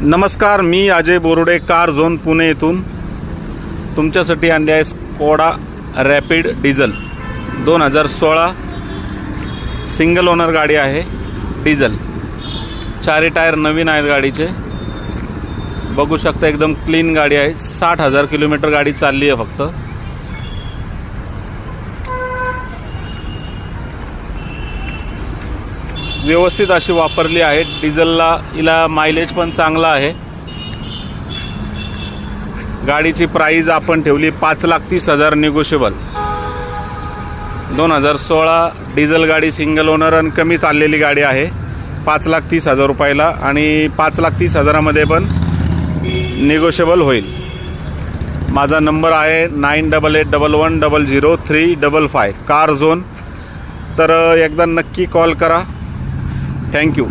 नमस्कार, मी Ajay Borude, car zone Pune येथून तुमच्यासाठी आणले आहे Skoda rapid diesel 2016 single owner गाडी आहे। डिझेल, चारी टायर नवीन आहेत गाडीचे। बघू शकता एकदम क्लीन गाडी आहे। 60,000 किलोमीटर गाडी चालली आहे फक्त। व्यवस्थित अशी वापरली आहे। डिझेलला हिला मायलेज पण चांगला आहे। गाडीची प्राइस आपण ठेवली 5,30,000 निगोशिएबल। 2016 डिझेल गाडी, सिंगल ओनर आणि कमी चाललेली गाडी आहे। 5,30,000 रुपयाला आणि 5,30,000 मध्ये पण निगोशिएबल होईल। माझा नंबर आहे 9881100355 कार झोन। तर एकदा नक्की कॉल करा। थँक्यू।